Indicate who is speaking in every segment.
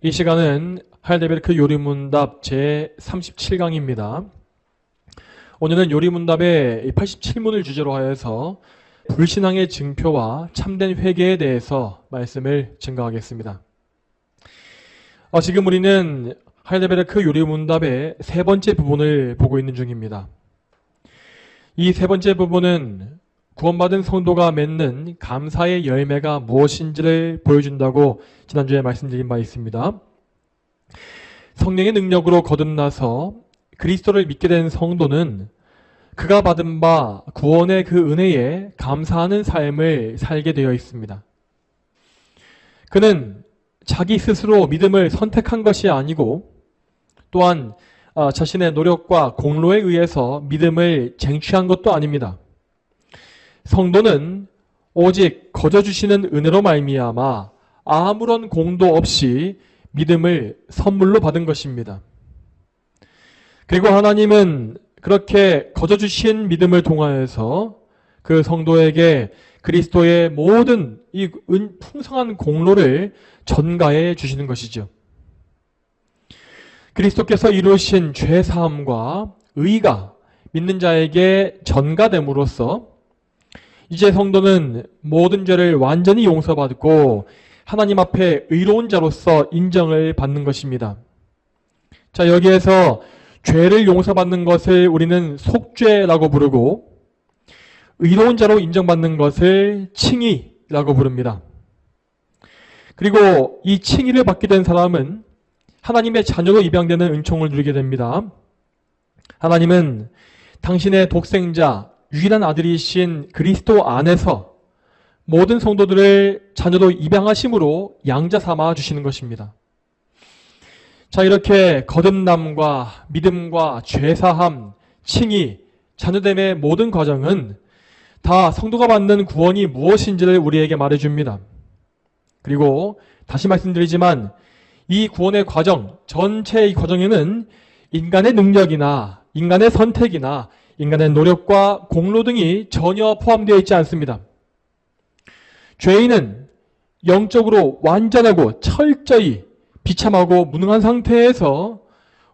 Speaker 1: 이 시간은 하이델베르크 요리문답 제37강입니다. 오늘은 요리문답의 87문을 주제로 하여서 불신앙의 증표와 참된 회개에 대해서 말씀을 증거하겠습니다. 지금 우리는 하이델베르크 요리문답의 세 번째 부분을 보고 있는 중입니다. 이 세 번째 부분은 구원받은 성도가 맺는 감사의 열매가 무엇인지를 보여준다고 지난주에 말씀드린 바 있습니다. 성령의 능력으로 거듭나서 그리스도를 믿게 된 성도는 그가 받은 바 구원의 그 은혜에 감사하는 삶을 살게 되어 있습니다. 그는 자기 스스로 믿음을 선택한 것이 아니고 또한 자신의 노력과 공로에 의해서 믿음을 쟁취한 것도 아닙니다. 성도는 오직 거저주시는 은혜로 말미암아 아무런 공도 없이 믿음을 선물로 받은 것입니다. 그리고 하나님은 그렇게 거저주신 믿음을 통하여서 그 성도에게 그리스도의 모든 이 풍성한 공로를 전가해 주시는 것이죠. 그리스도께서 이루신 죄사함과 의가 믿는 자에게 전가됨으로써 이제 성도는 모든 죄를 완전히 용서받고 하나님 앞에 의로운 자로서 인정을 받는 것입니다. 자, 여기에서 죄를 용서받는 것을 우리는 속죄라고 부르고 의로운 자로 인정받는 것을 칭의라고 부릅니다. 그리고 이 칭의를 받게 된 사람은 하나님의 자녀로 입양되는 은총을 누리게 됩니다. 하나님은 당신의 독생자 유일한 아들이신 그리스도 안에서 모든 성도들을 자녀로 입양하심으로 양자 삼아 주시는 것입니다. 자, 이렇게 거듭남과 믿음과 죄사함, 칭의, 자녀됨의 모든 과정은 다 성도가 받는 구원이 무엇인지를 우리에게 말해줍니다. 그리고 다시 말씀드리지만 이 구원의 과정, 전체의 과정에는 인간의 능력이나 인간의 선택이나 인간의 노력과 공로 등이 전혀 포함되어 있지 않습니다. 죄인은 영적으로 완전하고 철저히 비참하고 무능한 상태에서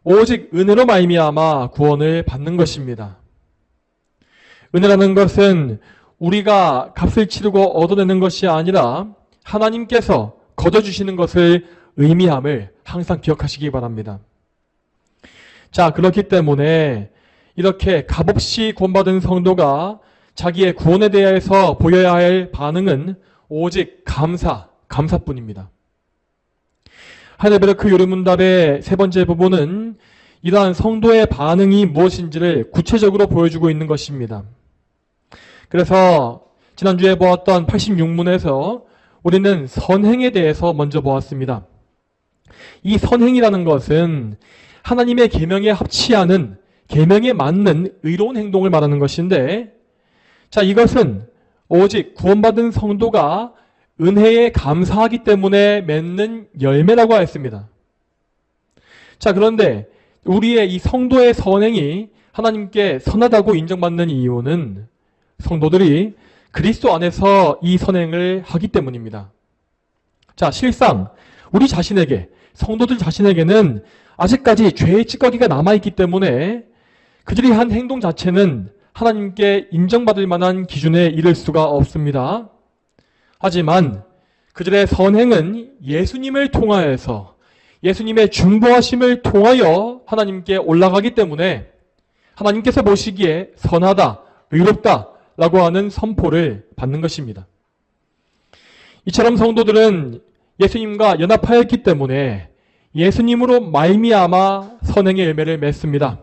Speaker 1: 오직 은혜로 말미암아 구원을 받는 것입니다. 은혜라는 것은 우리가 값을 치르고 얻어내는 것이 아니라 하나님께서 거둬주시는 것을 의미함을 항상 기억하시기 바랍니다. 자, 그렇기 때문에 이렇게 값없이 구원받은 성도가 자기의 구원에 대해서 보여야 할 반응은 오직 감사뿐입니다. 하이델베르크 요리문답의 세 번째 부분은 이러한 성도의 반응이 무엇인지를 구체적으로 보여주고 있는 것입니다. 그래서 지난주에 보았던 86문에서 우리는 선행에 대해서 먼저 보았습니다. 이 선행이라는 것은 하나님의 계명에 합치하는 계명에 맞는 의로운 행동을 말하는 것인데, 자, 이것은 오직 구원받은 성도가 은혜에 감사하기 때문에 맺는 열매라고 했습니다. 자, 그런데 우리의 이 성도의 선행이 하나님께 선하다고 인정받는 이유는 성도들이 그리스도 안에서 이 선행을 하기 때문입니다. 자, 실상 우리 자신에게, 성도들 자신에게는 아직까지 죄의 찌꺼기가 남아있기 때문에 그들이 한 행동 자체는 하나님께 인정받을 만한 기준에 이를 수가 없습니다. 하지만 그들의 선행은 예수님을 통하여서 예수님의 중보하심을 통하여 하나님께 올라가기 때문에 하나님께서 보시기에 선하다, 의롭다 라고 하는 선포를 받는 것입니다. 이처럼 성도들은 예수님과 연합하였기 때문에 예수님으로 말미암아 선행의 열매를 맺습니다.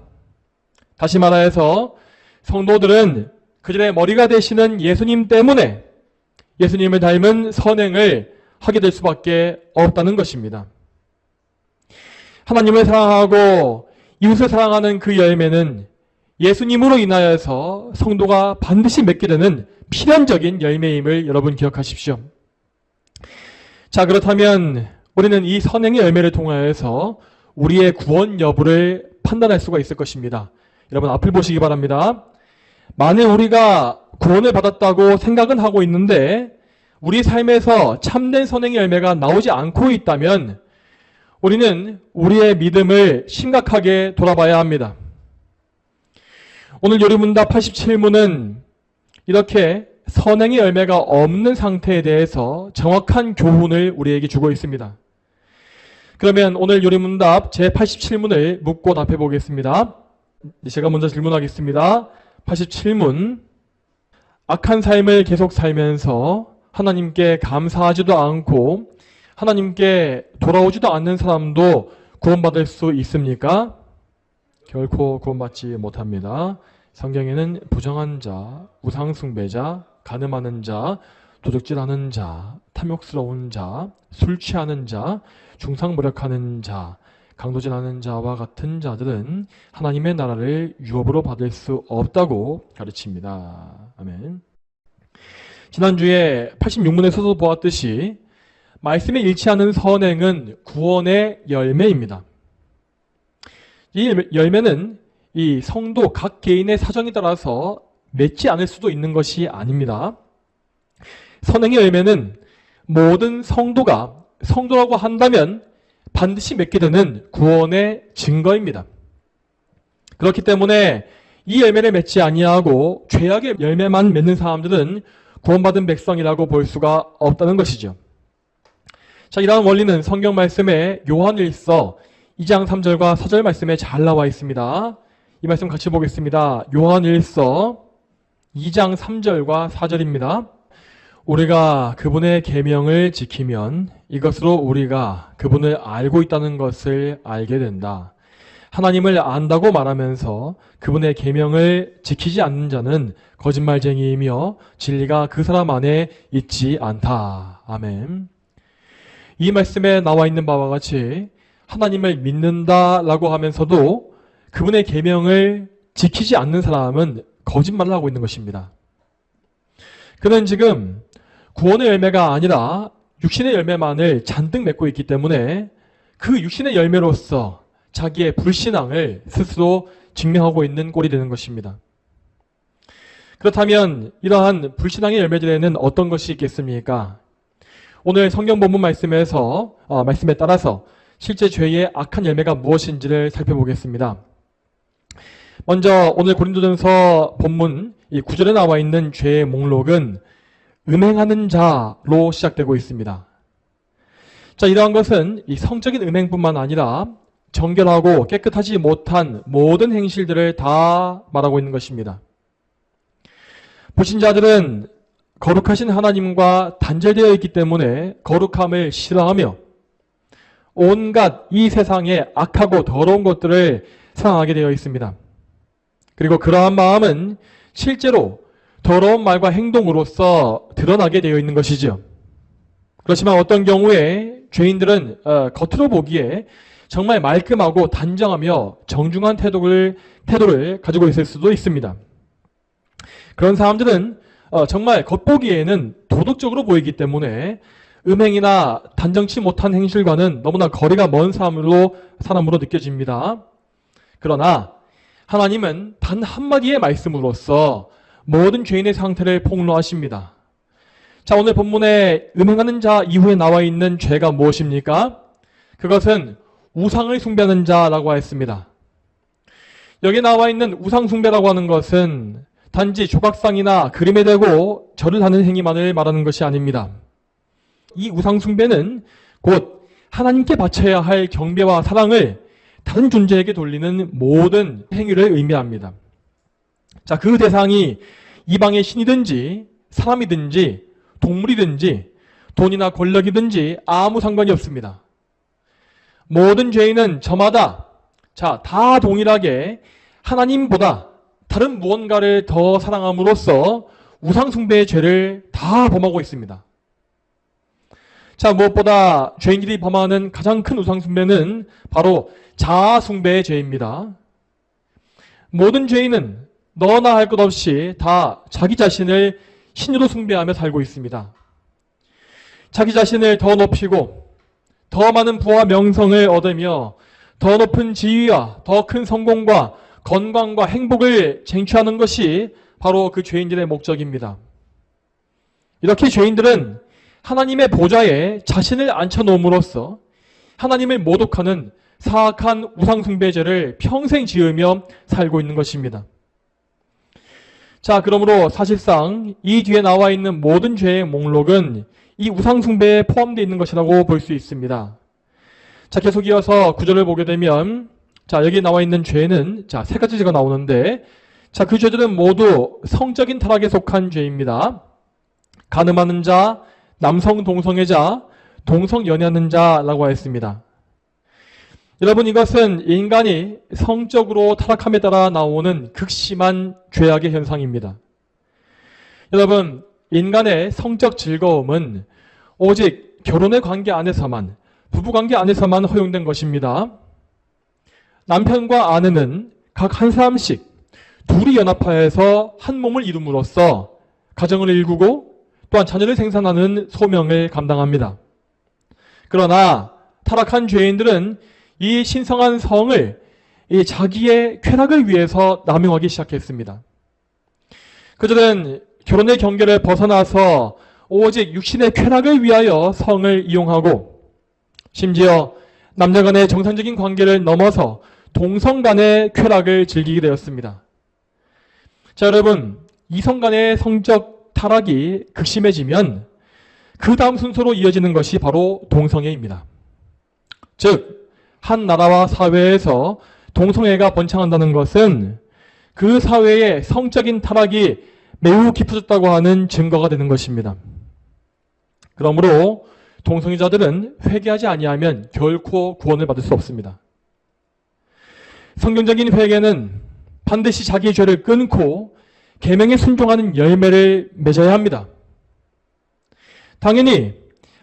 Speaker 1: 다시 말하여서 성도들은 그들의 머리가 되시는 예수님 때문에 예수님을 닮은 선행을 하게 될 수밖에 없다는 것입니다. 하나님을 사랑하고 이웃을 사랑하는 그 열매는 예수님으로 인하여서 성도가 반드시 맺게 되는 필연적인 열매임을 여러분 기억하십시오. 자, 그렇다면 우리는 이 선행의 열매를 통하여서 우리의 구원 여부를 판단할 수가 있을 것입니다. 여러분 앞을 보시기 바랍니다. 만일 우리가 구원을 받았다고 생각은 하고 있는데 우리 삶에서 참된 선행의 열매가 나오지 않고 있다면 우리는 우리의 믿음을 심각하게 돌아봐야 합니다. 오늘 요리문답 87문은 이렇게 선행의 열매가 없는 상태에 대해서 정확한 교훈을 우리에게 주고 있습니다. 그러면 오늘 요리문답 제87문을 묻고 답해 보겠습니다. 제가 먼저 질문하겠습니다. 87문. 악한 삶을 계속 살면서 하나님께 감사하지도 않고 하나님께 돌아오지도 않는 사람도 구원받을 수 있습니까? 결코 구원받지 못합니다. 성경에는 부정한 자, 우상숭배자, 간음하는 자, 도적질하는 자, 탐욕스러운 자, 술 취하는 자, 중상모략하는 자, 강도질하는 자와 같은 자들은 하나님의 나라를 유업으로 받을 수 없다고 가르칩니다. 아멘. 지난주에 86문에서도 보았듯이 말씀에 일치하는 선행은 구원의 열매입니다. 이 열매는 이 성도 각 개인의 사정에 따라서 맺지 않을 수도 있는 것이 아닙니다. 선행의 열매는 모든 성도가 성도라고 한다면 반드시 맺게 되는 구원의 증거입니다. 그렇기 때문에 이 열매를 맺지 아니하고 죄악의 열매만 맺는 사람들은 구원받은 백성이라고 볼 수가 없다는 것이죠. 자, 이러한 원리는 성경 말씀에 요한일서 2장 3절과 4절 말씀에 잘 나와 있습니다. 이 말씀 같이 보겠습니다. 요한일서 2장 3절과 4절입니다. 우리가 그분의 계명을 지키면 이것으로 우리가 그분을 알고 있다는 것을 알게 된다. 하나님을 안다고 말하면서 그분의 계명을 지키지 않는 자는 거짓말쟁이이며 진리가 그 사람 안에 있지 않다. 아멘. 이 말씀에 나와 있는 바와 같이 하나님을 믿는다라고 하면서도 그분의 계명을 지키지 않는 사람은 거짓말을 하고 있는 것입니다. 그는 지금 구원의 열매가 아니라 육신의 열매만을 잔뜩 맺고 있기 때문에 그 육신의 열매로서 자기의 불신앙을 스스로 증명하고 있는 꼴이 되는 것입니다. 그렇다면 이러한 불신앙의 열매들에는 어떤 것이 있겠습니까? 오늘 성경 본문 말씀에 따라서 실제 죄의 악한 열매가 무엇인지를 살펴보겠습니다. 먼저 오늘 고린도전서 본문 이 9절에 나와 있는 죄의 목록은 음행하는 자로 시작되고 있습니다. 자, 이러한 것은 이 성적인 음행뿐만 아니라 정결하고 깨끗하지 못한 모든 행실들을 다 말하고 있는 것입니다. 불신자들은 거룩하신 하나님과 단절되어 있기 때문에 거룩함을 싫어하며 온갖 이 세상의 악하고 더러운 것들을 사랑하게 되어 있습니다. 그리고 그러한 마음은 실제로 더러운 말과 행동으로서 드러나게 되어 있는 것이죠. 그렇지만 어떤 경우에 죄인들은 겉으로 보기에 정말 말끔하고 단정하며 정중한 태도를 가지고 있을 수도 있습니다. 그런 사람들은 정말 겉보기에는 도덕적으로 보이기 때문에 음행이나 단정치 못한 행실과는 너무나 거리가 먼 사람으로 느껴집니다. 그러나 하나님은 단 한마디의 말씀으로써 모든 죄인의 상태를 폭로하십니다. 자, 오늘 본문에 음행하는 자 이후에 나와 있는 죄가 무엇입니까? 그것은 우상을 숭배하는 자라고 했습니다. 여기 나와 있는 우상 숭배라고 하는 것은 단지 조각상이나 그림에 대고 절을 하는 행위만을 말하는 것이 아닙니다. 이 우상 숭배는 곧 하나님께 바쳐야 할 경배와 사랑을 다른 존재에게 돌리는 모든 행위를 의미합니다. 자, 그 대상이 이방의 신이든지 사람이든지 동물이든지 돈이나 권력이든지 아무 상관이 없습니다. 모든 죄인은 저마다 다 동일하게 하나님보다 다른 무언가를 더 사랑함으로써 우상숭배의 죄를 다 범하고 있습니다. 자, 무엇보다 죄인들이 범하는 가장 큰 우상숭배는 바로 자아숭배의 죄입니다. 모든 죄인은 너나 할 것 없이 다 자기 자신을 신으로 숭배하며 살고 있습니다. 자기 자신을 더 높이고 더 많은 부와 명성을 얻으며 더 높은 지위와 더 큰 성공과 건강과 행복을 쟁취하는 것이 바로 그 죄인들의 목적입니다. 이렇게 죄인들은 하나님의 보좌에 자신을 앉혀놓음으로써 하나님을 모독하는 사악한 우상숭배죄를 평생 지으며 살고 있는 것입니다. 자, 그러므로 사실상 이 뒤에 나와 있는 모든 죄의 목록은 이 우상숭배에 포함되어 있는 것이라고 볼 수 있습니다. 자, 계속 이어서 구절을 보게 되면, 자, 여기 나와 있는 죄는, 자, 세 가지 죄가 나오는데, 자, 그 죄들은 모두 성적인 타락에 속한 죄입니다. 간음하는 자, 남성 동성애자, 동성 연애하는 자라고 하였습니다. 여러분, 이것은 인간이 성적으로 타락함에 따라 나오는 극심한 죄악의 현상입니다. 여러분, 인간의 성적 즐거움은 오직 결혼의 관계 안에서만, 부부관계 안에서만 허용된 것입니다. 남편과 아내는 각 한 사람씩 둘이 연합하여서 한 몸을 이룸으로써 가정을 일구고 또한 자녀를 생산하는 소명을 감당합니다. 그러나 타락한 죄인들은 이 신성한 성을 이 자기의 쾌락을 위해서 남용하기 시작했습니다. 그들은 결혼의 경계를 벗어나서 오직 육신의 쾌락을 위하여 성을 이용하고 심지어 남녀 간의 정상적인 관계를 넘어서 동성 간의 쾌락을 즐기게 되었습니다. 자, 여러분, 이성 간의 성적 타락이 극심해지면 그 다음 순서로 이어지는 것이 바로 동성애입니다. 즉, 한 나라와 사회에서 동성애가 번창한다는 것은 그 사회의 성적인 타락이 매우 깊어졌다고 하는 증거가 되는 것입니다. 그러므로 동성애자들은 회개하지 아니하면 결코 구원을 받을 수 없습니다. 성경적인 회개는 반드시 자기의 죄를 끊고 계명에 순종하는 열매를 맺어야 합니다. 당연히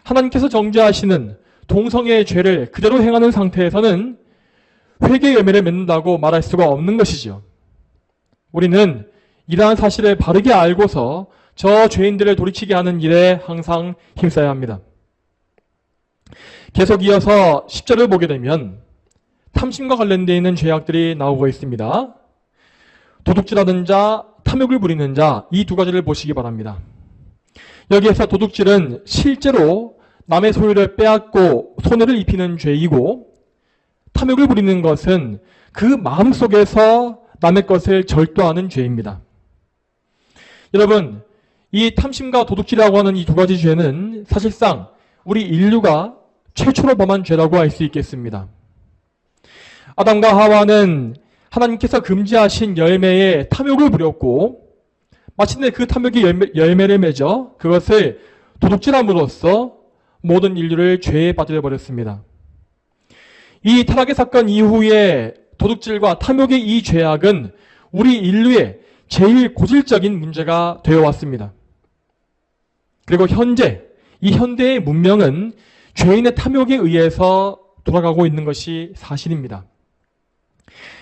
Speaker 1: 하나님께서 정죄하시는 동성애의 죄를 그대로 행하는 상태에서는 회개 열매를 맺는다고 말할 수가 없는 것이죠. 우리는 이러한 사실을 바르게 알고서 저 죄인들을 돌이키게 하는 일에 항상 힘써야 합니다. 계속 이어서 10절을 보게 되면 탐심과 관련되어 있는 죄악들이 나오고 있습니다. 도둑질하는 자, 탐욕을 부리는 자, 이 두 가지를 보시기 바랍니다. 여기에서 도둑질은 실제로 남의 소유를 빼앗고 손해를 입히는 죄이고, 탐욕을 부리는 것은 그 마음속에서 남의 것을 절도하는 죄입니다. 여러분, 이 탐심과 도둑질이라고 하는 이 두 가지 죄는 사실상 우리 인류가 최초로 범한 죄라고 할 수 있겠습니다. 아담과 하와는 하나님께서 금지하신 열매에 탐욕을 부렸고 마침내 그 탐욕의 열매를 맺어 그것을 도둑질함으로써 모든 인류를 죄에 빠뜨려 버렸습니다. 이 타락의 사건 이후에 도둑질과 탐욕의 이 죄악은 우리 인류의 제일 고질적인 문제가 되어 왔습니다. 그리고 이 현대의 문명은 죄인의 탐욕에 의해서 돌아가고 있는 것이 사실입니다.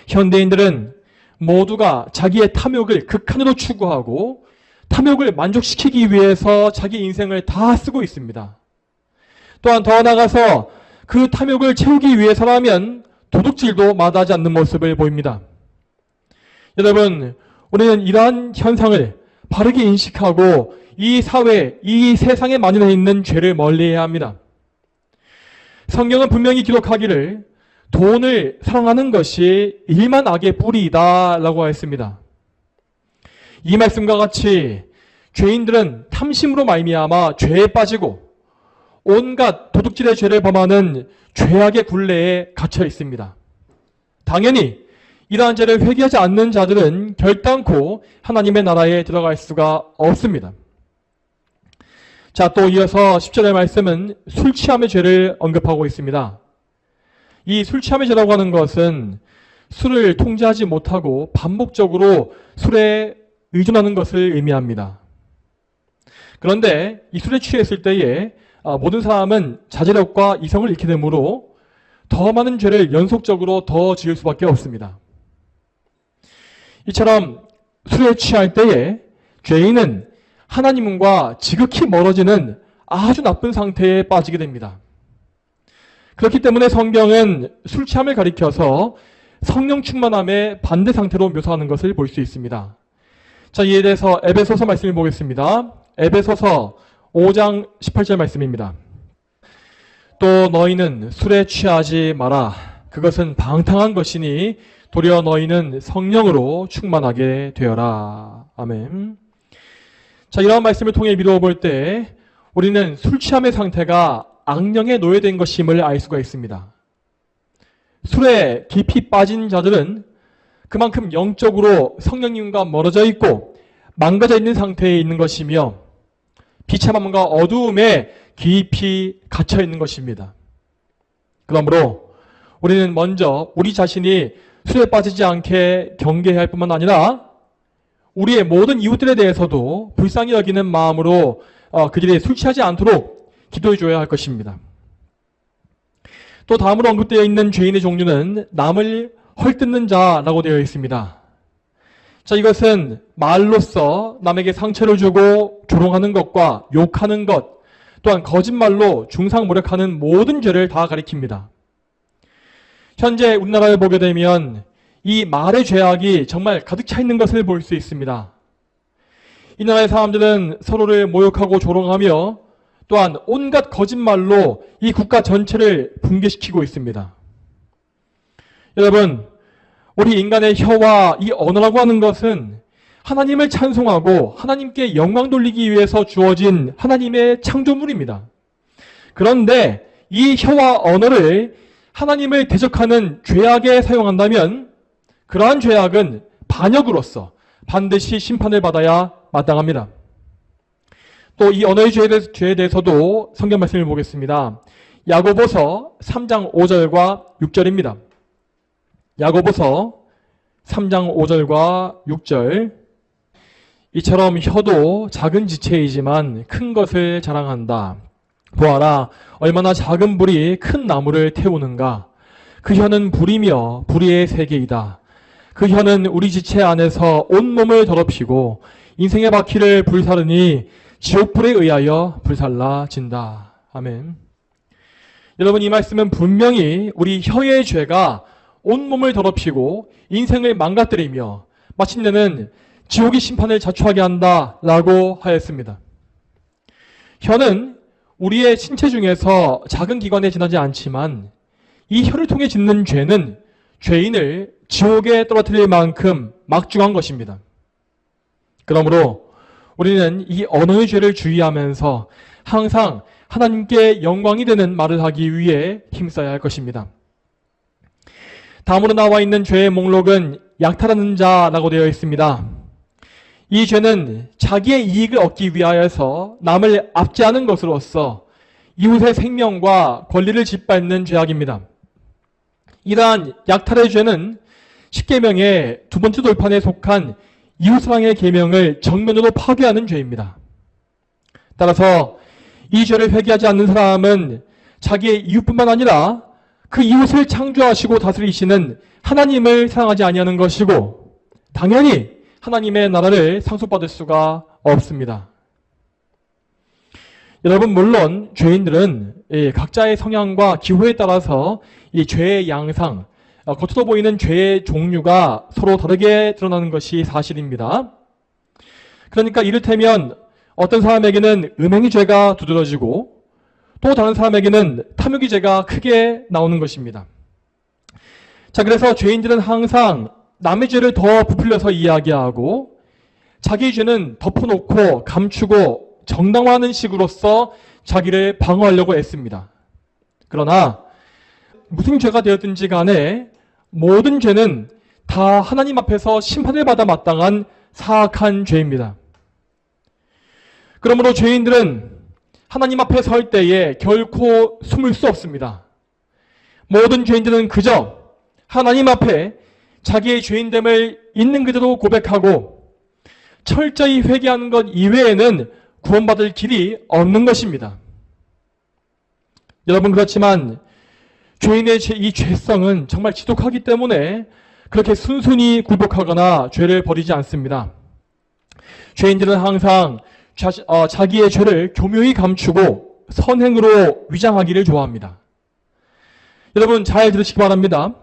Speaker 1: 현대인들은 모두가 자기의 탐욕을 극한으로 추구하고 탐욕을 만족시키기 위해서 자기 인생을 다 쓰고 있습니다. 또한 더 나아가서 그 탐욕을 채우기 위해서라면 도둑질도 마다하지 않는 모습을 보입니다. 여러분, 우리는 이러한 현상을 바르게 인식하고 이 사회, 이 세상에 만연해 있는 죄를 멀리해야 합니다. 성경은 분명히 기록하기를 돈을 사랑하는 것이 일만 악의 뿌리이다 라고 하였습니다. 이 말씀과 같이 죄인들은 탐심으로 말미암아 죄에 빠지고 온갖 도둑질의 죄를 범하는 죄악의 굴레에 갇혀 있습니다. 당연히 이러한 죄를 회개하지 않는 자들은 결단코 하나님의 나라에 들어갈 수가 없습니다. 자, 또 이어서 10절의 말씀은 술 취함의 죄를 언급하고 있습니다. 이 술 취함의 죄라고 하는 것은 술을 통제하지 못하고 반복적으로 술에 의존하는 것을 의미합니다. 그런데 이 술에 취했을 때에 모든 사람은 자제력과 이성을 잃게 되므로 더 많은 죄를 연속적으로 더 지을 수밖에 없습니다. 이처럼 술에 취할 때에 죄인은 하나님과 지극히 멀어지는 아주 나쁜 상태에 빠지게 됩니다. 그렇기 때문에 성경은 술 취함을 가리켜서 성령 충만함의 반대 상태로 묘사하는 것을 볼 수 있습니다. 자, 이에 대해서 에베소서 말씀을 보겠습니다. 에베소서 5장 18절 말씀입니다. 또 너희는 술에 취하지 마라. 그것은 방탕한 것이니 도리어 너희는 성령으로 충만하게 되어라. 아멘. 자, 이러한 말씀을 통해 미루어 볼 때 우리는 술 취함의 상태가 악령에 노예된 것임을 알 수가 있습니다. 술에 깊이 빠진 자들은 그만큼 영적으로 성령님과 멀어져 있고 망가져 있는 상태에 있는 것이며 비참함과 어두움에 깊이 갇혀 있는 것입니다. 그러므로 우리는 먼저 우리 자신이 술에 빠지지 않게 경계해야 할 뿐만 아니라 우리의 모든 이웃들에 대해서도 불쌍히 여기는 마음으로 그들이 술 취하지 않도록 기도해 줘야 할 것입니다. 또 다음으로 언급되어 있는 죄인의 종류는 남을 헐뜯는 자라고 되어 있습니다. 자, 이것은 말로써 남에게 상처를 주고 조롱하는 것과 욕하는 것, 또한 거짓말로 중상모략하는 모든 죄를 다 가리킵니다. 현재 우리나라를 보게 되면 이 말의 죄악이 정말 가득 차 있는 것을 볼 수 있습니다. 이 나라의 사람들은 서로를 모욕하고 조롱하며 또한 온갖 거짓말로 이 국가 전체를 붕괴시키고 있습니다. 여러분, 우리 인간의 혀와 이 언어라고 하는 것은 하나님을 찬송하고 하나님께 영광 돌리기 위해서 주어진 하나님의 창조물입니다. 그런데 이 혀와 언어를 하나님을 대적하는 죄악에 사용한다면 그러한 죄악은 반역으로서 반드시 심판을 받아야 마땅합니다. 또 이 언어의 죄에 대해서도 성경 말씀을 보겠습니다. 야고보서 3장 5절과 6절입니다. 야고보서 3장 5절과 6절. 이처럼 혀도 작은 지체이지만 큰 것을 자랑한다. 보아라, 얼마나 작은 불이 큰 나무를 태우는가. 그 혀는 불이며 불의의 세계이다. 그 혀는 우리 지체 안에서 온몸을 더럽히고 인생의 바퀴를 불사르니 지옥불에 의하여 불살라진다. 아멘. 여러분, 이 말씀은 분명히 우리 혀의 죄가 온몸을 더럽히고 인생을 망가뜨리며 마침내는 지옥의 심판을 자초하게 한다라고 하였습니다. 혀는 우리의 신체 중에서 작은 기관에 지나지 않지만 이 혀를 통해 짓는 죄는 죄인을 지옥에 떨어뜨릴 만큼 막중한 것입니다. 그러므로 우리는 이 언어의 죄를 주의하면서 항상 하나님께 영광이 되는 말을 하기 위해 힘써야 할 것입니다. 다음으로 나와 있는 죄의 목록은 약탈하는 자라고 되어 있습니다. 이 죄는 자기의 이익을 얻기 위하여서 남을 압제하는 것으로서 이웃의 생명과 권리를 짓밟는 죄악입니다. 이러한 약탈의 죄는 십계명의 두 번째 돌판에 속한 이웃사랑의 계명을 정면으로 파괴하는 죄입니다. 따라서 이 죄를 회개하지 않는 사람은 자기의 이웃뿐만 아니라 그 이웃을 창조하시고 다스리시는 하나님을 사랑하지 아니하는 것이고 당연히 하나님의 나라를 상속받을 수가 없습니다. 여러분, 물론 죄인들은 각자의 성향과 기호에 따라서 이 죄의 양상, 겉으로 보이는 죄의 종류가 서로 다르게 드러나는 것이 사실입니다. 그러니까 이를테면 어떤 사람에게는 음행의 죄가 두드러지고 또 다른 사람에게는 탐욕의 죄가 크게 나오는 것입니다. 자, 그래서 죄인들은 항상 남의 죄를 더 부풀려서 이야기하고 자기의 죄는 덮어놓고 감추고 정당화하는 식으로서 자기를 방어하려고 애씁니다. 그러나 무슨 죄가 되었든지 간에 모든 죄는 다 하나님 앞에서 심판을 받아 마땅한 사악한 죄입니다. 그러므로 죄인들은 하나님 앞에 설 때에 결코 숨을 수 없습니다. 모든 죄인들은 그저 하나님 앞에 자기의 죄인됨을 있는 그대로 고백하고 철저히 회개하는 것 이외에는 구원받을 길이 없는 것입니다. 여러분, 그렇지만 죄인의 이 죄성은 정말 지독하기 때문에 그렇게 순순히 굴복하거나 죄를 버리지 않습니다. 죄인들은 항상 자기의 죄를 교묘히 감추고 선행으로 위장하기를 좋아합니다. 여러분, 잘 들으시기 바랍니다.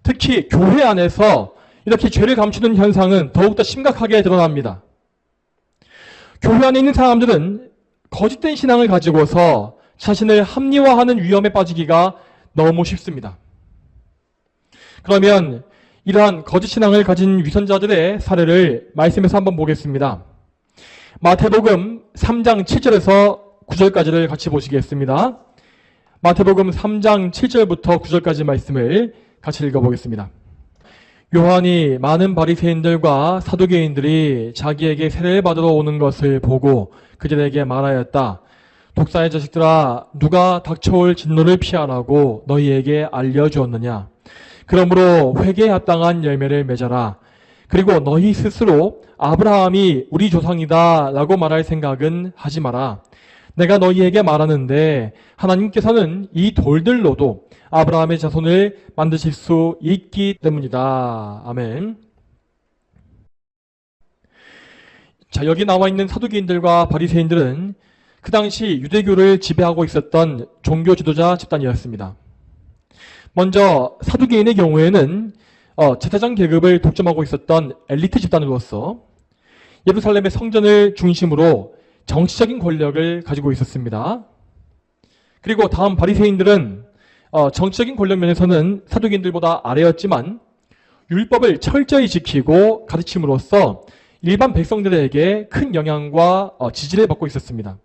Speaker 1: 특히 교회 안에서 이렇게 죄를 감추는 현상은 더욱더 심각하게 드러납니다. 교회 안에 있는 사람들은 거짓된 신앙을 가지고서 자신을 합리화하는 위험에 빠지기가 너무 쉽습니다. 그러면 이러한 거짓 신앙을 가진 위선자들의 사례를 말씀에서 한번 보겠습니다. 마태복음 3장 7절에서 9절까지를 같이 보시겠습니다. 마태복음 3장 7절부터 9절까지 말씀을 같이 읽어보겠습니다. 요한이 많은 바리새인들과 사두개인들이 자기에게 세례를 받으러 오는 것을 보고 그들에게 말하였다. 독사의 자식들아, 누가 닥쳐올 진노를 피하라고 너희에게 알려주었느냐? 그러므로 회개에 합당한 열매를 맺어라. 그리고 너희 스스로 아브라함이 우리 조상이다 라고 말할 생각은 하지 마라. 내가 너희에게 말하는데 하나님께서는 이 돌들로도 아브라함의 자손을 만드실 수 있기 때문이다. 아멘. 자, 여기 나와 있는 사두개인들과 바리새인들은 그 당시 유대교를 지배하고 있었던 종교 지도자 집단이었습니다. 먼저 사두개인의 경우에는 제사장 계급을 독점하고 있었던 엘리트 집단으로서 예루살렘의 성전을 중심으로 정치적인 권력을 가지고 있었습니다. 그리고 다음 바리새인들은 정치적인 권력 면에서는 사두개인들보다 아래였지만 율법을 철저히 지키고 가르침으로써 일반 백성들에게 큰 영향과 지지를 받고 있었습니다.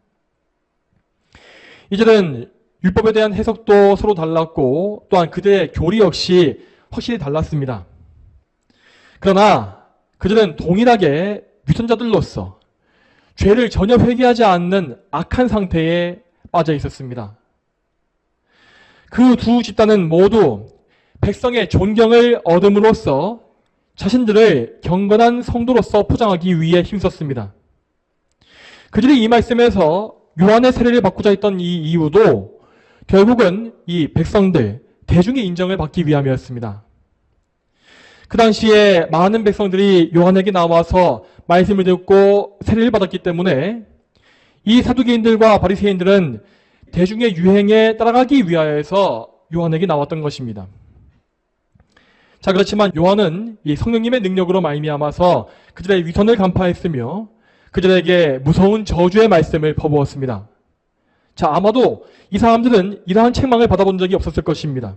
Speaker 1: 이들은 율법에 대한 해석도 서로 달랐고 또한 그들의 교리 역시 확실히 달랐습니다. 그러나 그들은 동일하게 위선자들로서 죄를 전혀 회개하지 않는 악한 상태에 빠져 있었습니다. 그 두 집단은 모두 백성의 존경을 얻음으로써 자신들을 경건한 성도로서 포장하기 위해 힘썼습니다. 그들이 이 말씀에서 요한의 세례를 받고자 했던 이 이유도 결국은 이 백성들, 대중의 인정을 받기 위함이었습니다. 그 당시에 많은 백성들이 요한에게 나와서 말씀을 듣고 세례를 받았기 때문에 이 사두개인들과 바리새인들은 대중의 유행에 따라가기 위하여서 요한에게 나왔던 것입니다. 자, 그렇지만 요한은 이 성령님의 능력으로 말미암아서 그들의 위선을 간파했으며 그들에게 무서운 저주의 말씀을 퍼부었습니다. 자, 아마도 이 사람들은 이러한 책망을 받아본 적이 없었을 것입니다.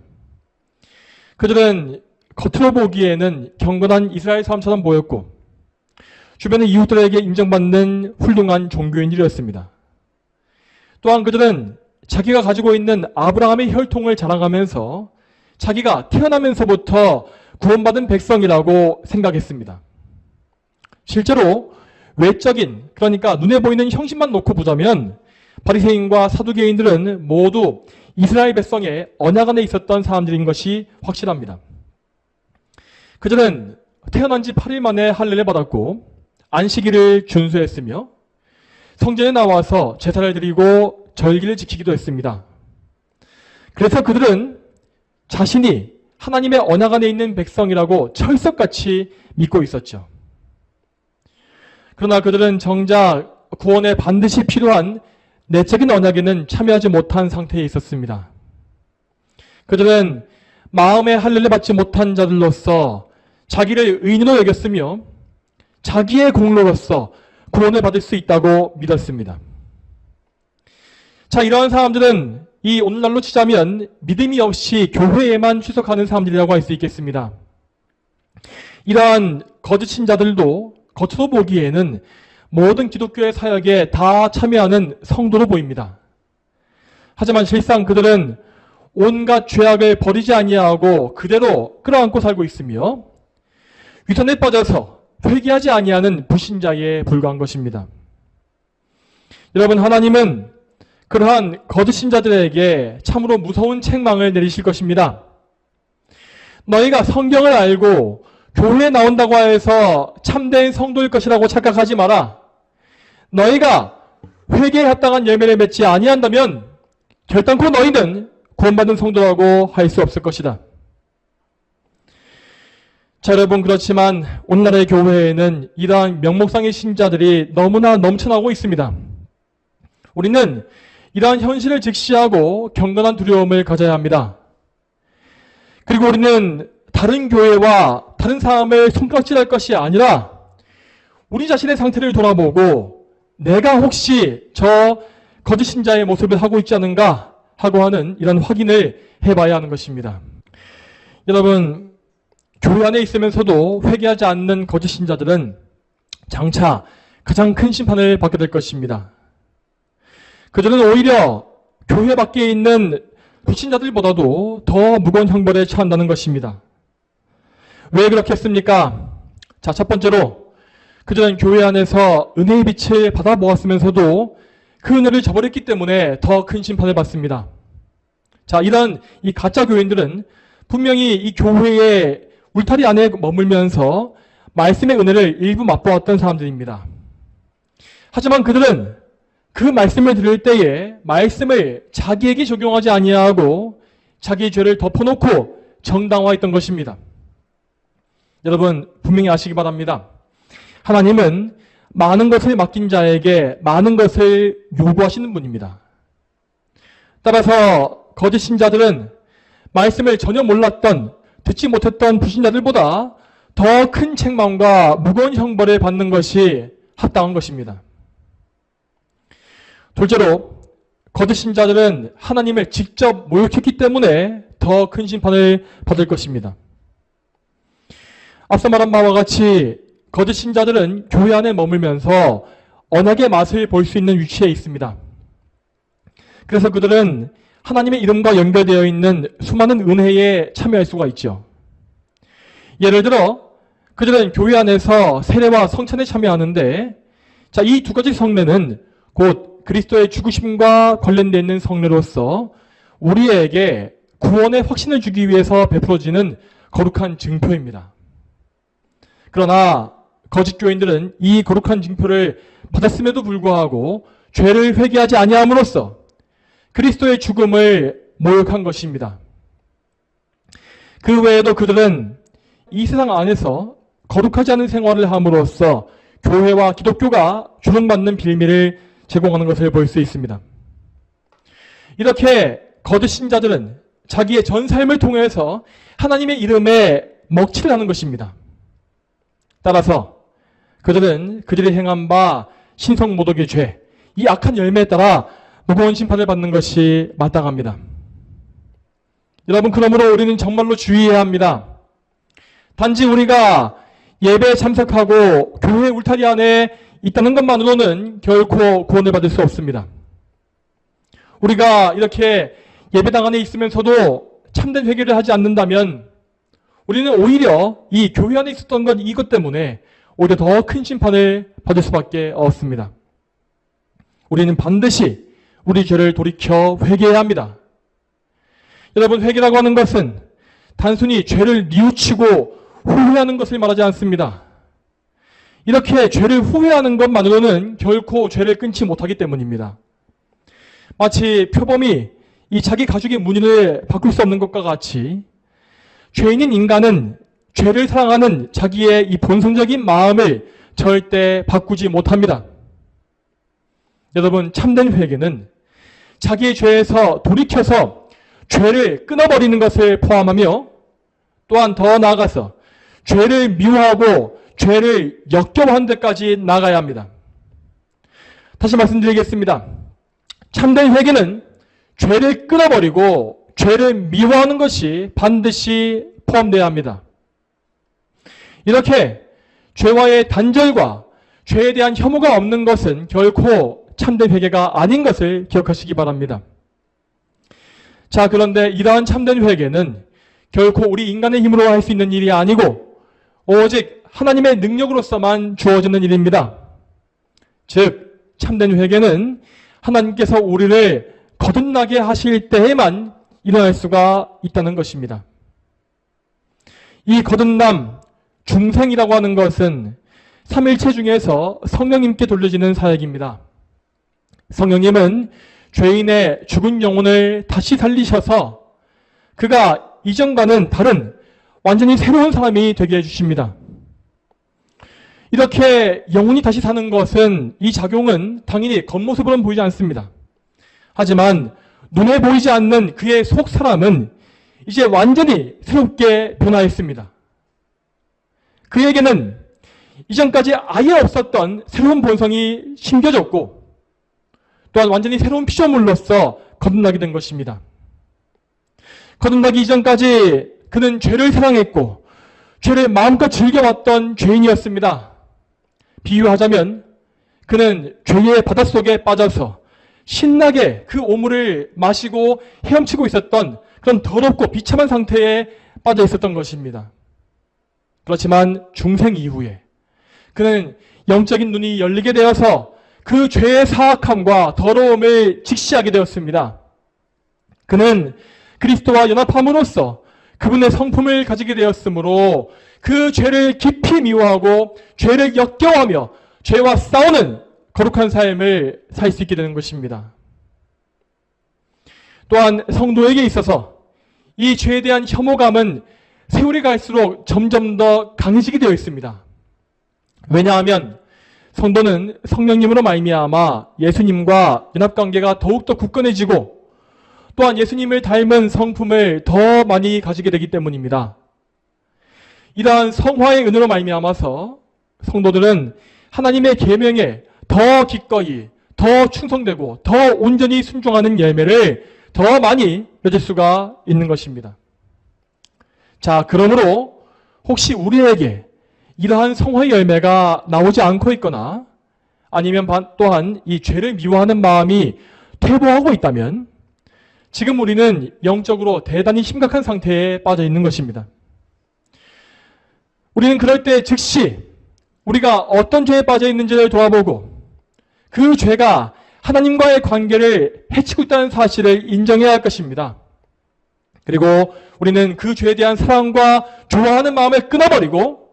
Speaker 1: 그들은 겉으로 보기에는 경건한 이스라엘 사람처럼 보였고 주변의 이웃들에게 인정받는 훌륭한 종교인들이었습니다. 또한 그들은 자기가 가지고 있는 아브라함의 혈통을 자랑하면서 자기가 태어나면서부터 구원받은 백성이라고 생각했습니다. 실제로 외적인, 그러니까 눈에 보이는 형식만 놓고 보자면 바리새인과 사두개인들은 모두 이스라엘 백성의 언약 안에 있었던 사람들인 것이 확실합니다. 그들은 태어난 지 8일 만에 할례를 받았고 안식일을 준수했으며 성전에 나와서 제사를 드리고 절기를 지키기도 했습니다. 그래서 그들은 자신이 하나님의 언약 안에 있는 백성이라고 철석같이 믿고 있었죠. 그러나 그들은 정작 구원에 반드시 필요한 내적인 언약에는 참여하지 못한 상태에 있었습니다. 그들은 마음의 할례를 받지 못한 자들로서 자기를 의인으로 여겼으며 자기의 공로로서 구원을 받을 수 있다고 믿었습니다. 자, 이러한 사람들은 이 오늘날로 치자면 믿음이 없이 교회에만 출석하는 사람들이라고 할 수 있겠습니다. 이러한 거짓 신자들도 겉으로 보기에는 모든 기독교의 사역에 다 참여하는 성도로 보입니다. 하지만 실상 그들은 온갖 죄악을 버리지 아니하고 그대로 끌어안고 살고 있으며 위선에 빠져서 회개하지 아니하는 불신자에 불과한 것입니다. 여러분, 하나님은 그러한 거짓 신자들에게 참으로 무서운 책망을 내리실 것입니다. 너희가 성경을 알고 교회에 나온다고 해서 참된 성도일 것이라고 착각하지 마라. 너희가 회개에 합당한 열매를 맺지 아니한다면 결단코 너희는 구원받은 성도라고 할 수 없을 것이다. 자, 여러분, 그렇지만 오늘날의 교회에는 이러한 명목상의 신자들이 너무나 넘쳐나고 있습니다. 우리는 이러한 현실을 직시하고 경건한 두려움을 가져야 합니다. 그리고 우리는 다른 교회와 다른 사람을 손가락질할 것이 아니라 우리 자신의 상태를 돌아보고 내가 혹시 저 거짓 신자의 모습을 하고 있지 않은가 하고 하는 이런 확인을 해봐야 하는 것입니다. 여러분, 교회 안에 있으면서도 회개하지 않는 거짓 신자들은 장차 가장 큰 심판을 받게 될 것입니다. 그들은 오히려 교회 밖에 있는 불신자들보다도 더 무거운 형벌에 처한다는 것입니다. 왜 그렇겠습니까? 자, 첫 번째로 그들은 교회 안에서 은혜의 빛을 받아보았으면서도 그 은혜를 저버렸기 때문에 더 큰 심판을 받습니다. 자, 이런 이 가짜 교인들은 분명히 이 교회의 울타리 안에 머물면서 말씀의 은혜를 일부 맛보았던 사람들입니다. 하지만 그들은 그 말씀을 들을 때에 말씀을 자기에게 적용하지 아니하고 자기의 죄를 덮어놓고 정당화했던 것입니다. 여러분, 분명히 아시기 바랍니다. 하나님은 많은 것을 맡긴 자에게 많은 것을 요구하시는 분입니다. 따라서 거짓 신자들은 말씀을 전혀 몰랐던, 듣지 못했던 불신자들보다 더 큰 책망과 무거운 형벌을 받는 것이 합당한 것입니다. 둘째로, 거짓 신자들은 하나님을 직접 모욕했기 때문에 더 큰 심판을 받을 것입니다. 앞서 말한 바와 같이 거짓 신자들은 교회 안에 머물면서 언약의 맛을 볼 수 있는 위치에 있습니다. 그래서 그들은 하나님의 이름과 연결되어 있는 수많은 은혜에 참여할 수가 있죠. 예를 들어 그들은 교회 안에서 세례와 성찬에 참여하는데, 자, 이 두 가지 성례는 곧 그리스도의 죽으심과 관련되어 있는 성례로서 우리에게 구원의 확신을 주기 위해서 베풀어지는 거룩한 증표입니다. 그러나 거짓 교인들은 이 거룩한 증표를 받았음에도 불구하고 죄를 회개하지 아니함으로써 그리스도의 죽음을 모욕한 것입니다. 그 외에도 그들은 이 세상 안에서 거룩하지 않은 생활을 함으로써 교회와 기독교가 주목받는 빌미를 제공하는 것을 볼 수 있습니다. 이렇게 거짓 신자들은 자기의 전 삶을 통해서 하나님의 이름에 먹칠을 하는 것입니다. 따라서 그들은 그들이 행한 바 신성모독의 죄, 이 악한 열매에 따라 무거운 심판을 받는 것이 마땅합니다. 여러분, 그러므로 우리는 정말로 주의해야 합니다. 단지 우리가 예배에 참석하고 교회 울타리 안에 있다는 것만으로는 결코 구원을 받을 수 없습니다. 우리가 이렇게 예배당 안에 있으면서도 참된 회개를 하지 않는다면 우리는 오히려 이 교회 안에 있었던 것 이것 때문에 오히려 더 큰 심판을 받을 수밖에 없습니다. 우리는 반드시 우리 죄를 돌이켜 회개해야 합니다. 여러분, 회개라고 하는 것은 단순히 죄를 뉘우치고 후회하는 것을 말하지 않습니다. 이렇게 죄를 후회하는 것만으로는 결코 죄를 끊지 못하기 때문입니다. 마치 표범이 이 자기 가죽의 무늬를 바꿀 수 없는 것과 같이 죄인인 인간은 죄를 사랑하는 자기의 이 본성적인 마음을 절대 바꾸지 못합니다. 여러분, 참된 회개는 자기의 죄에서 돌이켜서 죄를 끊어버리는 것을 포함하며 또한 더 나아가서 죄를 미워하고 죄를 역겨워하는 데까지 나가야 합니다. 다시 말씀드리겠습니다. 참된 회개는 죄를 끊어버리고 죄를 미워하는 것이 반드시 포함되어야 합니다. 이렇게 죄와의 단절과 죄에 대한 혐오가 없는 것은 결코 참된 회개가 아닌 것을 기억하시기 바랍니다. 자, 그런데 이러한 참된 회개는 결코 우리 인간의 힘으로 할 수 있는 일이 아니고 오직 하나님의 능력으로서만 주어지는 일입니다. 즉, 참된 회개는 하나님께서 우리를 거듭나게 하실 때에만 일어날 수가 있다는 것입니다. 이 거듭남, 중생이라고 하는 것은 삼일체 중에서 성령님께 돌려지는 사역입니다. 성령님은 죄인의 죽은 영혼을 다시 살리셔서 그가 이전과는 다른 완전히 새로운 사람이 되게 해주십니다. 이렇게 영혼이 다시 사는 것은, 이 작용은 당연히 겉모습으로는 보이지 않습니다. 하지만 눈에 보이지 않는 그의 속 사람은 이제 완전히 새롭게 변화했습니다. 그에게는 이전까지 아예 없었던 새로운 본성이 심겨졌고 또한 완전히 새로운 피조물로서 거듭나게 된 것입니다. 거듭나기 이전까지 그는 죄를 사랑했고 죄를 마음껏 즐겨왔던 죄인이었습니다. 비유하자면 그는 죄의 바닷속에 빠져서 신나게 그 오물을 마시고 헤엄치고 있었던 그런 더럽고 비참한 상태에 빠져 있었던 것입니다. 그렇지만 중생 이후에 그는 영적인 눈이 열리게 되어서 그 죄의 사악함과 더러움을 직시하게 되었습니다. 그는 그리스도와 연합함으로써 그분의 성품을 가지게 되었으므로 그 죄를 깊이 미워하고 죄를 역겨워하며 죄와 싸우는 거룩한 삶을 살 수 있게 되는 것입니다. 또한 성도에게 있어서 이 죄에 대한 혐오감은 세월이 갈수록 점점 더 강해지게 되어 있습니다. 왜냐하면 성도는 성령님으로 말미암아 예수님과 연합관계가 더욱더 굳건해지고 또한 예수님을 닮은 성품을 더 많이 가지게 되기 때문입니다. 이러한 성화의 은혜로 말미암아서 성도들은 하나님의 계명에 더 기꺼이, 더 충성되고 더 온전히 순종하는 열매를 더 많이 맺을 수가 있는 것입니다. 자, 그러므로 혹시 우리에게 이러한 성화의 열매가 나오지 않고 있거나 아니면 또한 이 죄를 미워하는 마음이 퇴보하고 있다면 지금 우리는 영적으로 대단히 심각한 상태에 빠져 있는 것입니다. 우리는 그럴 때 즉시 우리가 어떤 죄에 빠져 있는지를 돌아보고 그 죄가 하나님과의 관계를 해치고 있다는 사실을 인정해야 할 것입니다. 그리고 우리는 그 죄에 대한 사랑과 좋아하는 마음을 끊어버리고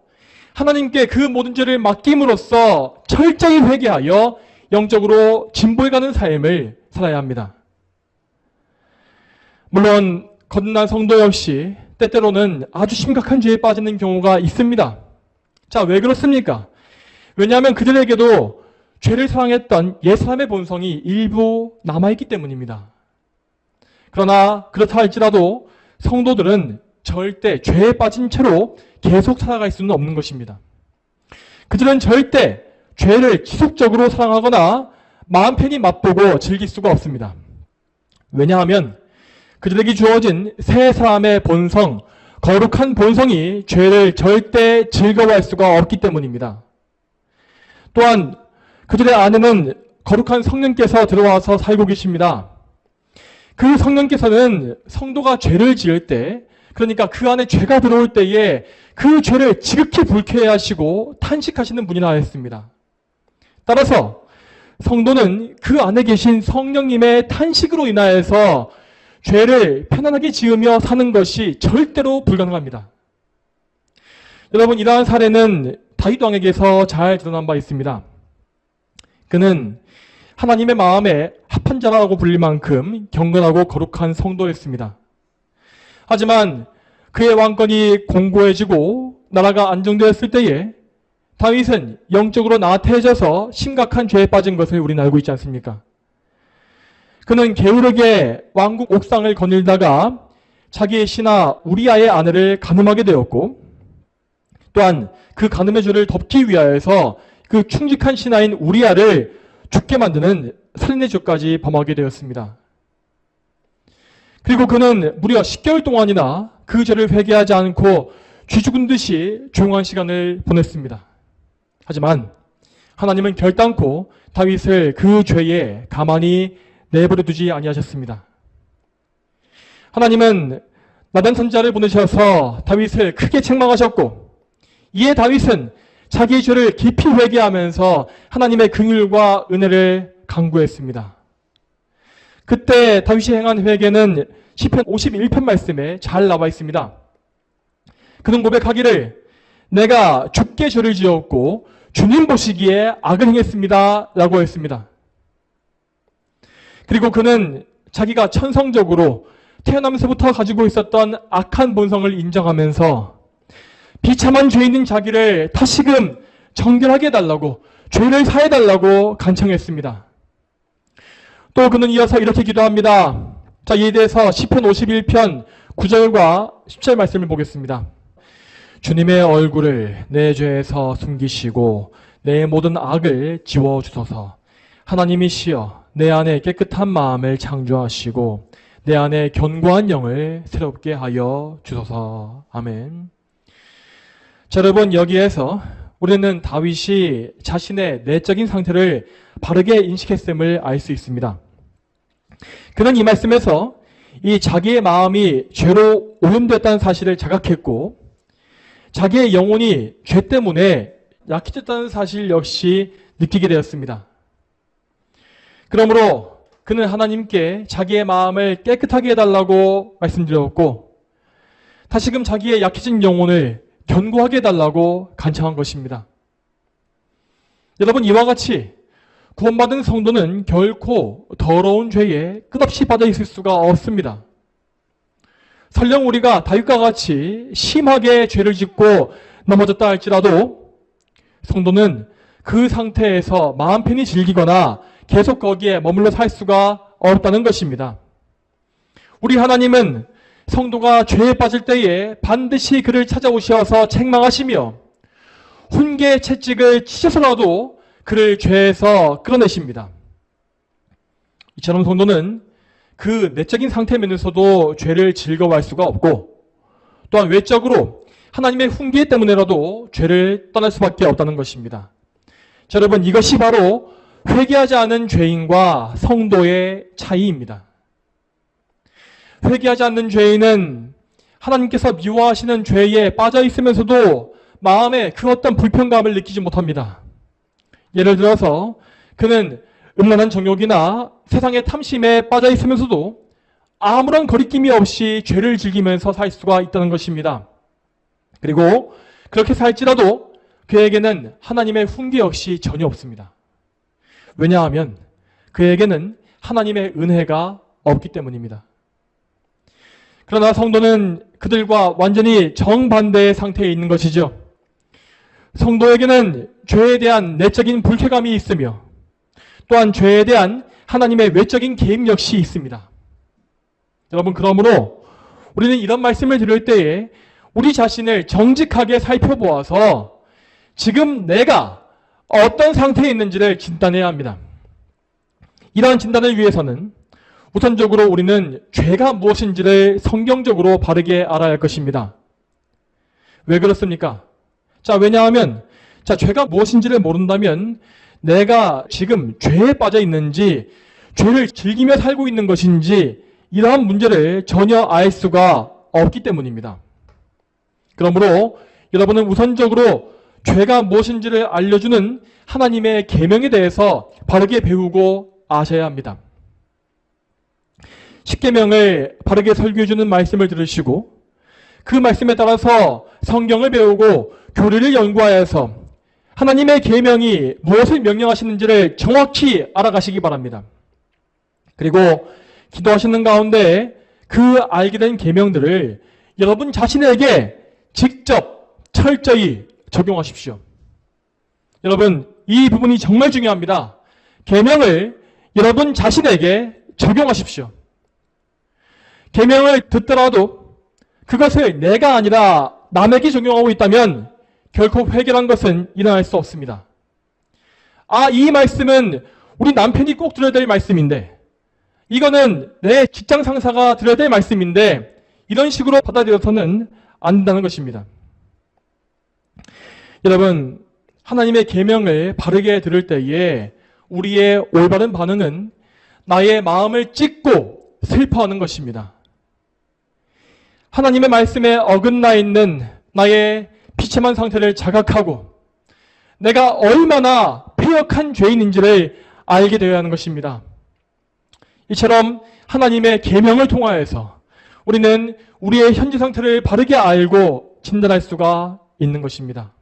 Speaker 1: 하나님께 그 모든 죄를 맡김으로써 철저히 회개하여 영적으로 진보해가는 삶을 살아야 합니다. 물론 거듭난 성도 역시 때때로는 아주 심각한 죄에 빠지는 경우가 있습니다. 자, 왜 그렇습니까? 왜냐하면 그들에게도 죄를 사랑했던 옛사람의 본성이 일부 남아있기 때문입니다. 그러나 그렇다 할지라도 성도들은 절대 죄에 빠진 채로 계속 살아갈 수는 없는 것입니다. 그들은 절대 죄를 지속적으로 사랑하거나 마음 편히 맛보고 즐길 수가 없습니다. 왜냐하면 그들에게 주어진 새 사람의 본성, 거룩한 본성이 죄를 절대 즐거워할 수가 없기 때문입니다. 또한 그들의 안에는 거룩한 성령께서 들어와서 살고 계십니다. 그 성령께서는 성도가 죄를 지을 때, 그러니까 그 안에 죄가 들어올 때에 그 죄를 지극히 불쾌해하시고 탄식하시는 분이라 했습니다. 따라서 성도는 그 안에 계신 성령님의 탄식으로 인하여서 죄를 편안하게 지으며 사는 것이 절대로 불가능합니다. 여러분, 이러한 사례는 다윗 왕에게서 잘 드러난 바 있습니다. 그는 하나님의 마음에 합한 자라고 불릴 만큼 경건하고 거룩한 성도였습니다. 하지만 그의 왕권이 공고해지고 나라가 안정되었을 때에 다윗은 영적으로 나태해져서 심각한 죄에 빠진 것을 우리는 알고 있지 않습니까? 그는 게으르게 왕국 옥상을 거닐다가 자기의 신하 우리아의 아내를 간음하게 되었고 또한 그 간음의 죄를 덮기 위하여서 그 충직한 신하인 우리아를 죽게 만드는 살인의 죄까지 범하게 되었습니다. 그리고 그는 무려 10개월 동안이나 그 죄를 회개하지 않고 쥐 죽은 듯이 조용한 시간을 보냈습니다. 하지만 하나님은 결단코 다윗을 그 죄에 가만히 내버려 두지 아니하셨습니다. 하나님은 나단 선지자를 보내셔서 다윗을 크게 책망하셨고 이에 다윗은 자기의 죄를 깊이 회개하면서 하나님의 긍휼과 은혜를 간구했습니다. 그때 다윗이 행한 회개는 시편 51편 말씀에 잘 나와 있습니다. 그는 고백하기를 내가 주께 죄를 지었고 주님 보시기에 악을 행했습니다 라고 했습니다. 그리고 그는 자기가 천성적으로 태어나면서부터 가지고 있었던 악한 본성을 인정하면서 비참한 죄인인 자기를 다시금 정결하게 해달라고 죄를 사해달라고 간청했습니다. 또 그는 이어서 이렇게 기도합니다. 자, 이에 대해서 시편 51편 9절과 10절 말씀을 보겠습니다. 주님의 얼굴을 내 죄에서 숨기시고 내 모든 악을 지워주소서. 하나님이시여 내 안에 깨끗한 마음을 창조하시고 내 안에 견고한 영을 새롭게 하여 주소서. 아멘. 자, 여러분, 여기에서 우리는 다윗이 자신의 내적인 상태를 바르게 인식했음을 알 수 있습니다. 그는 이 말씀에서 이 자기의 마음이 죄로 오염되었다는 사실을 자각했고 자기의 영혼이 죄 때문에 약해졌다는 사실 역시 느끼게 되었습니다. 그러므로 그는 하나님께 자기의 마음을 깨끗하게 해달라고 말씀드렸고 다시금 자기의 약해진 영혼을 견고하게 해달라고 간청한 것입니다. 여러분, 이와 같이 구원받은 성도는 결코 더러운 죄에 끝없이 빠져 있을 수가 없습니다. 설령 우리가 다윗과 같이 심하게 죄를 짓고 넘어졌다 할지라도 성도는 그 상태에서 마음 편히 즐기거나 계속 거기에 머물러 살 수가 없다는 것입니다. 우리 하나님은 성도가 죄에 빠질 때에 반드시 그를 찾아오셔서 책망하시며 훈계 채찍을 치셔서라도 그를 죄에서 끌어내십니다. 이처럼 성도는 그 내적인 상태 면에서도 죄를 즐거워할 수가 없고 또한 외적으로 하나님의 훈계 때문에라도 죄를 떠날 수밖에 없다는 것입니다. 자, 여러분, 이것이 바로 회개하지 않은 죄인과 성도의 차이입니다. 회개하지 않는 죄인은 하나님께서 미워하시는 죄에 빠져 있으면서도 마음에 그 어떤 불편감을 느끼지 못합니다. 예를 들어서 그는 음란한 정욕이나 세상의 탐심에 빠져 있으면서도 아무런 거리낌이 없이 죄를 즐기면서 살 수가 있다는 것입니다. 그리고 그렇게 살지라도 그에게는 하나님의 훈계 역시 전혀 없습니다. 왜냐하면 그에게는 하나님의 은혜가 없기 때문입니다. 그러나 성도는 그들과 완전히 정반대의 상태에 있는 것이죠. 성도에게는 죄에 대한 내적인 불쾌감이 있으며 또한 죄에 대한 하나님의 외적인 개입 역시 있습니다. 여러분, 그러므로 우리는 이런 말씀을 들을 때에 우리 자신을 정직하게 살펴보아서 지금 내가 어떤 상태에 있는지를 진단해야 합니다. 이러한 진단을 위해서는 우선적으로 우리는 죄가 무엇인지를 성경적으로 바르게 알아야 할 것입니다. 왜 그렇습니까? 자, 왜냐하면 죄가 무엇인지를 모른다면 내가 지금 죄에 빠져 있는지 죄를 즐기며 살고 있는 것인지 이러한 문제를 전혀 알 수가 없기 때문입니다. 그러므로 여러분은 우선적으로 죄가 무엇인지를 알려주는 하나님의 계명에 대해서 바르게 배우고 아셔야 합니다. 십계명을 바르게 설교해주는 말씀을 들으시고 그 말씀에 따라서 성경을 배우고 교리를 연구하여서 하나님의 계명이 무엇을 명령하시는지를 정확히 알아가시기 바랍니다. 그리고 기도하시는 가운데 그 알게 된 계명들을 여러분 자신에게 직접 철저히 적용하십시오. 여러분, 이 부분이 정말 중요합니다. 계명을 여러분 자신에게 적용하십시오. 계명을 듣더라도 그것을 내가 아니라 남에게 적용하고 있다면 결코 회개란 것은 일어날 수 없습니다. 이 말씀은 우리 남편이 꼭 들어야 될 말씀인데, 이거는 내 직장 상사가 들어야 될 말씀인데, 이런 식으로 받아들여서는 안 된다는 것입니다. 여러분, 하나님의 계명을 바르게 들을 때에 우리의 올바른 반응은 나의 마음을 찢고 슬퍼하는 것입니다. 하나님의 말씀에 어긋나 있는 나의 비참한 상태를 자각하고 내가 얼마나 패역한 죄인인지를 알게 되어야 하는 것입니다. 이처럼 하나님의 계명을 통하여서 우리는 우리의 현재 상태를 바르게 알고 진단할 수가 있는 것입니다.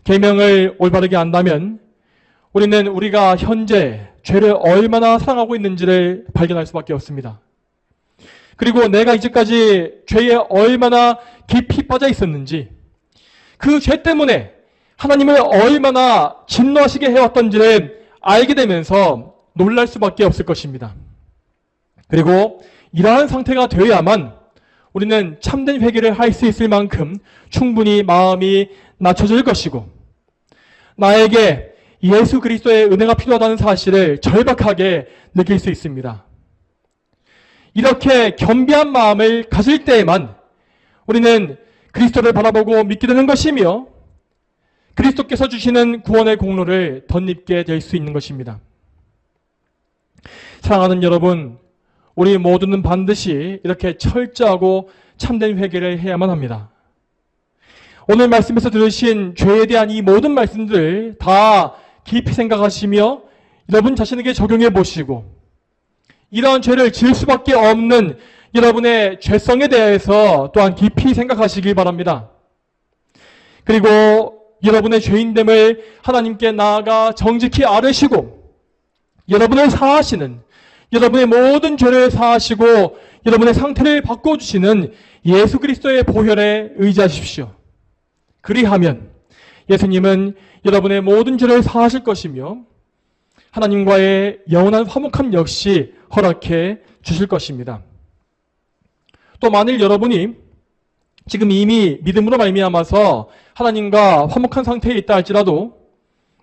Speaker 1: 계명을 올바르게 안다면 우리는 우리가 현재 죄를 얼마나 사랑하고 있는지를 발견할 수밖에 없습니다. 그리고 내가 이제까지 죄에 얼마나 깊이 빠져 있었는지, 그 죄 때문에 하나님을 얼마나 진노하시게 해왔던지를 알게 되면서 놀랄 수밖에 없을 것입니다. 그리고 이러한 상태가 되어야만 우리는 참된 회개를 할 수 있을 만큼 충분히 마음이 낮춰질 것이고, 나에게 예수 그리스도의 은혜가 필요하다는 사실을 절박하게 느낄 수 있습니다. 이렇게 겸비한 마음을 가질 때에만 우리는 그리스도를 바라보고 믿게 되는 것이며 그리스도께서 주시는 구원의 공로를 덧입게 될 수 있는 것입니다. 사랑하는 여러분, 우리 모두는 반드시 이렇게 철저하고 참된 회개를 해야만 합니다. 오늘 말씀에서 들으신 죄에 대한 이 모든 말씀들을 다 깊이 생각하시며 여러분 자신에게 적용해 보시고 이러한 죄를 지을 수밖에 없는 여러분의 죄성에 대해서 또한 깊이 생각하시길 바랍니다. 그리고 여러분의 죄인됨을 하나님께 나아가 정직히 아뢰시고 여러분을 사하시는, 여러분의 모든 죄를 사하시고 여러분의 상태를 바꿔주시는 예수 그리스도의 보혈에 의지하십시오. 그리하면 예수님은 여러분의 모든 죄를 사하실 것이며 하나님과의 영원한 화목함 역시 허락해 주실 것입니다. 또 만일 여러분이 지금 이미 믿음으로 말미암아서 하나님과 화목한 상태에 있다 할지라도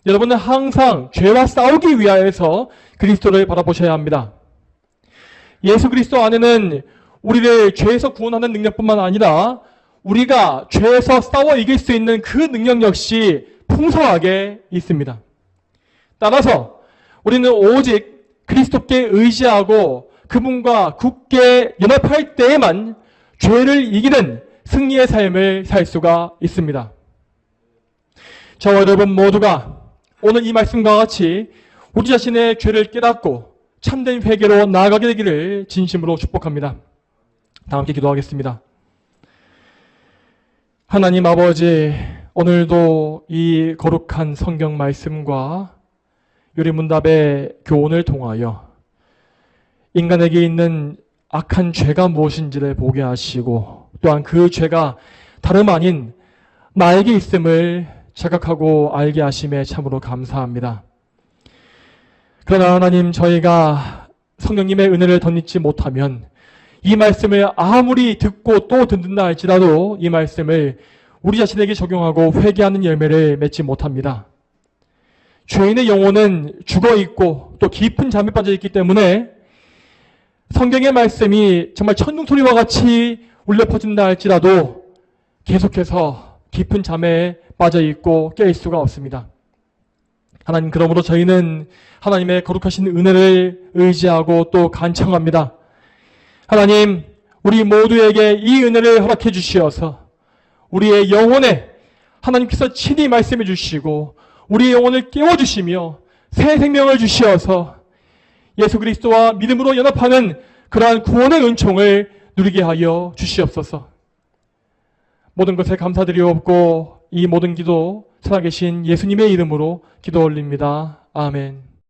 Speaker 1: 여러분은 항상 죄와 싸우기 위하여서 그리스도를 바라보셔야 합니다. 예수 그리스도 안에는 우리를 죄에서 구원하는 능력뿐만 아니라 우리가 죄에서 싸워 이길 수 있는 그 능력 역시 풍성하게 있습니다. 따라서 우리는 오직 그리스도께 의지하고 그분과 굳게 연합할 때에만 죄를 이기는 승리의 삶을 살 수가 있습니다. 저와 여러분 모두가 오늘 이 말씀과 같이 우리 자신의 죄를 깨닫고 참된 회개로 나아가게 되기를 진심으로 축복합니다. 다 함께 기도하겠습니다. 하나님 아버지, 오늘도 이 거룩한 성경 말씀과 요리문답의 교훈을 통하여 인간에게 있는 악한 죄가 무엇인지를 보게 하시고 또한 그 죄가 다름 아닌 나에게 있음을 자각하고 알게 하심에 참으로 감사합니다. 그러나 하나님, 저희가 성령님의 은혜를 덧입지 못하면 이 말씀을 아무리 듣고 또 듣는다 할지라도 이 말씀을 우리 자신에게 적용하고 회개하는 열매를 맺지 못합니다. 죄인의 영혼은 죽어있고 또 깊은 잠에 빠져있기 때문에 성경의 말씀이 정말 천둥소리와 같이 울려 퍼진다 할지라도 계속해서 깊은 잠에 빠져있고 깨일 수가 없습니다. 하나님, 그러므로 저희는 하나님의 거룩하신 은혜를 의지하고 또 간청합니다. 하나님, 우리 모두에게 이 은혜를 허락해 주시어서 우리의 영혼에 하나님께서 친히 말씀해 주시고 우리의 영혼을 깨워주시며 새 생명을 주시어서 예수 그리스도와 믿음으로 연합하는 그러한 구원의 은총을 누리게 하여 주시옵소서. 모든 것에 감사드리옵고 이 모든 기도 살아계신 예수님의 이름으로 기도 올립니다. 아멘.